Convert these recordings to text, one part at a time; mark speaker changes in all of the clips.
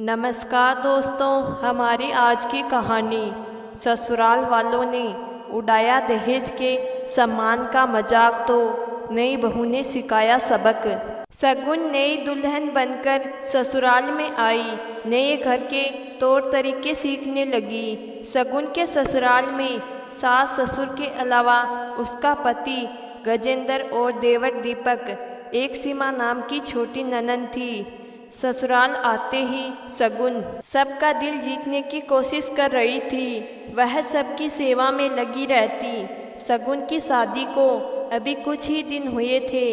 Speaker 1: नमस्कार दोस्तों, हमारी आज की कहानी ससुराल वालों ने उड़ाया दहेज के सम्मान का मजाक तो नई बहू ने सिखाया सबक। शगुन नई दुल्हन बनकर ससुराल में आई, नए घर के तौर तरीके सीखने लगी। शगुन के ससुराल में सास ससुर के अलावा उसका पति गजेंद्र और देवर दीपक, एक सीमा नाम की छोटी ननद थी। ससुराल आते ही शगुन सबका दिल जीतने की कोशिश कर रही थी। वह सबकी सेवा में लगी रहती। शगुन की शादी को अभी कुछ ही दिन हुए थे।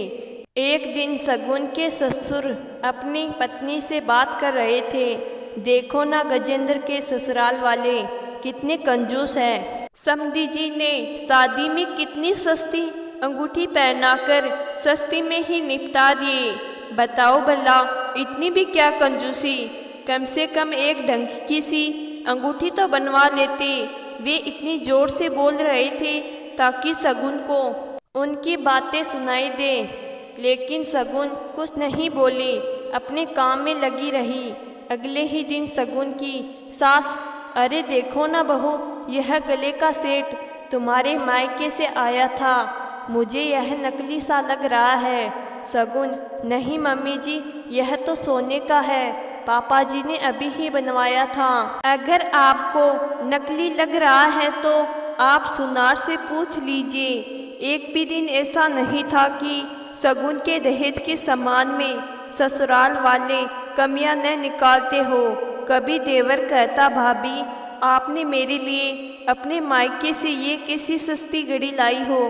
Speaker 1: एक दिन शगुन के ससुर अपनी पत्नी से बात कर रहे थे। देखो ना, गजेंद्र के ससुराल वाले कितने कंजूस हैं। समधी जी ने शादी में कितनी सस्ती अंगूठी पहनाकर सस्ती में ही निपटा दिए। बताओ भला, इतनी भी क्या कंजूसी। कम से कम एक ढंग की सी अंगूठी तो बनवा लेते। वे इतनी जोर से बोल रहे थे ताकि शगुन को उनकी बातें सुनाई दे, लेकिन शगुन कुछ नहीं बोली, अपने काम में लगी रही। अगले ही दिन शगुन की सास, अरे देखो ना बहू, यह गले का सेट तुम्हारे मायके से आया था। मुझे यह नकली सा लग रहा है। शगुन, नहीं मम्मी जी, यह तो सोने का है, पापा जी ने अभी ही बनवाया था। अगर आपको नकली लग रहा है तो आप सुनार से पूछ लीजिए। एक भी दिन ऐसा नहीं था कि शगुन के दहेज के सम्मान में ससुराल वाले कमियां न निकालते हो। कभी देवर कहता, भाभी आपने मेरे लिए अपने मायके से ये कैसी सस्ती घड़ी लाई हो,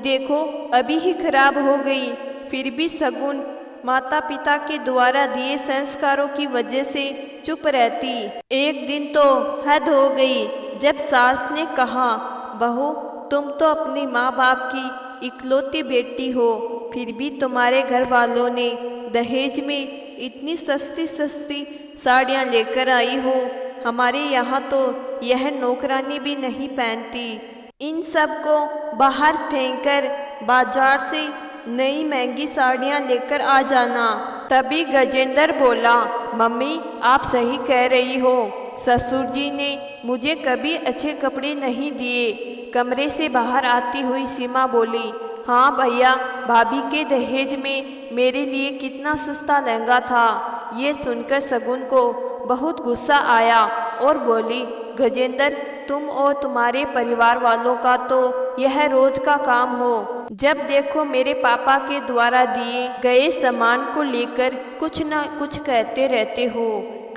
Speaker 1: देखो अभी ही खराब हो गई। फिर भी शगुन माता पिता के द्वारा दिए संस्कारों की वजह से चुप रहती। एक दिन तो हद हो गई जब सास ने कहा, बहू तुम तो अपने माँ बाप की इकलौती बेटी हो, फिर भी तुम्हारे घर वालों ने दहेज में इतनी सस्ती सस्ती साड़ियाँ लेकर आई हो। हमारे यहाँ तो यह नौकरानी भी नहीं पहनती। इन सब को बाहर फेंककर बाजार से नई महंगी साड़ियाँ लेकर आ जाना। तभी गजेंद्र बोला, मम्मी आप सही कह रही हो, ससुर जी ने मुझे कभी अच्छे कपड़े नहीं दिए। कमरे से बाहर आती हुई सीमा बोली, हाँ भैया, भाभी के दहेज में मेरे लिए कितना सस्ता लहंगा था। ये सुनकर शगुन को बहुत गुस्सा आया और बोली, गजेंद्र तुम और तुम्हारे परिवार वालों का तो यह रोज का काम हो। जब देखो मेरे पापा के द्वारा दिए गए सामान को लेकर कुछ न कुछ कहते रहते हो।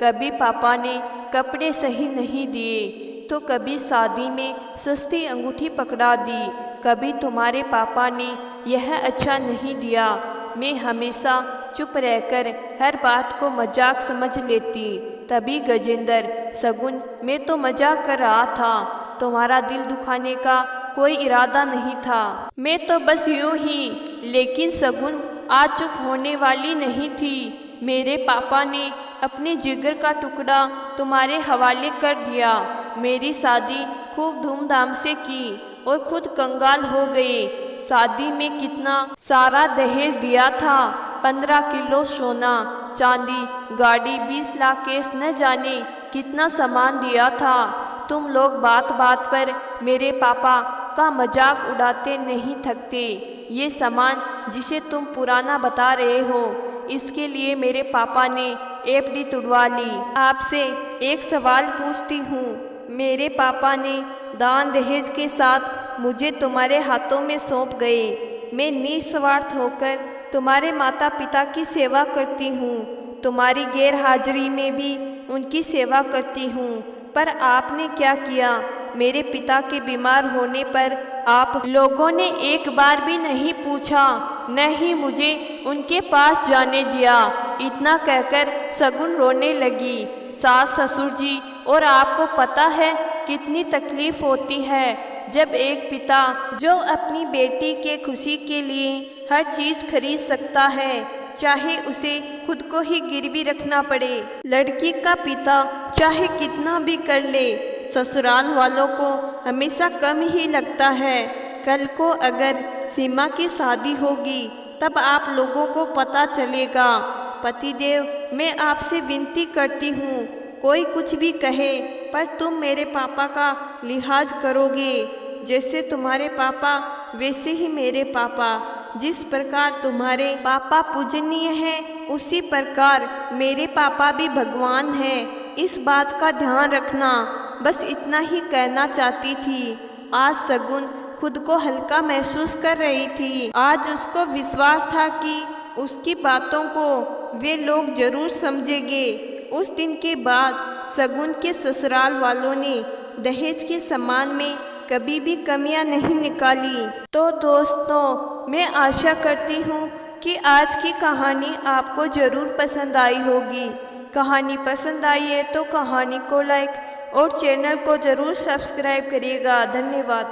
Speaker 1: कभी पापा ने कपड़े सही नहीं दिए तो कभी शादी में सस्ती अंगूठी पकड़ा दी, कभी तुम्हारे पापा ने यह अच्छा नहीं दिया। मैं हमेशा चुप रहकर हर बात को मजाक समझ लेती। तभी गजेंद्र, शगुन मैं तो मजाक कर रहा था, तुम्हारा दिल दुखाने का कोई इरादा नहीं था, मैं तो बस यूं ही। लेकिन शगुन आज चुप होने वाली नहीं थी। मेरे पापा ने अपने जिगर का टुकड़ा तुम्हारे हवाले कर दिया। मेरी शादी खूब धूमधाम से की और खुद कंगाल हो गए। शादी में कितना सारा दहेज दिया था, 15 किलो सोना चांदी, गाड़ी, 20 लाख केस, न जाने कितना सामान दिया था। तुम लोग बात बात पर मेरे पापा का मजाक उड़ाते नहीं थकते। ये सामान जिसे तुम पुराना बता रहे हो, इसके लिए मेरे पापा ने एफडी तुड़वा ली। आपसे एक सवाल पूछती हूँ, मेरे पापा ने दान दहेज के साथ मुझे तुम्हारे हाथों में सौंप गए। मैं निस्वार्थ होकर तुम्हारे माता पिता की सेवा करती हूँ, तुम्हारी गैर हाजिरी में भी उनकी सेवा करती हूँ। पर आपने क्या किया? मेरे पिता के बीमार होने पर आप लोगों ने एक बार भी नहीं पूछा, न ही मुझे उनके पास जाने दिया। इतना कहकर शगुन रोने लगी। सास ससुर जी और आपको पता है कितनी तकलीफ होती है जब एक पिता जो अपनी बेटी के खुशी के लिए हर चीज़ खरीद सकता है, चाहे उसे खुद को ही गिरवी रखना पड़े। लड़की का पिता चाहे कितना भी कर ले, ससुराल वालों को हमेशा कम ही लगता है। कल को अगर सीमा की शादी होगी तब आप लोगों को पता चलेगा। पतिदेव मैं आपसे विनती करती हूँ, कोई कुछ भी कहे पर तुम मेरे पापा का लिहाज करोगे। जैसे तुम्हारे पापा वैसे ही मेरे पापा। जिस प्रकार तुम्हारे पापा पूजनीय हैं, उसी प्रकार मेरे पापा भी भगवान हैं। इस बात का ध्यान रखना। बस इतना ही कहना चाहती थी। आज शगुन खुद को हल्का महसूस कर रही थी। आज उसको विश्वास था कि उसकी बातों को वे लोग जरूर समझेंगे। उस दिन के बाद शगुन के ससुराल वालों ने दहेज के सामान में कभी भी कमियां नहीं निकाली। तो दोस्तों, मैं आशा करती हूँ कि आज की कहानी आपको ज़रूर पसंद आई होगी। कहानी पसंद आई है तो कहानी को लाइक और चैनल को ज़रूर सब्सक्राइब करिएगा। धन्यवाद।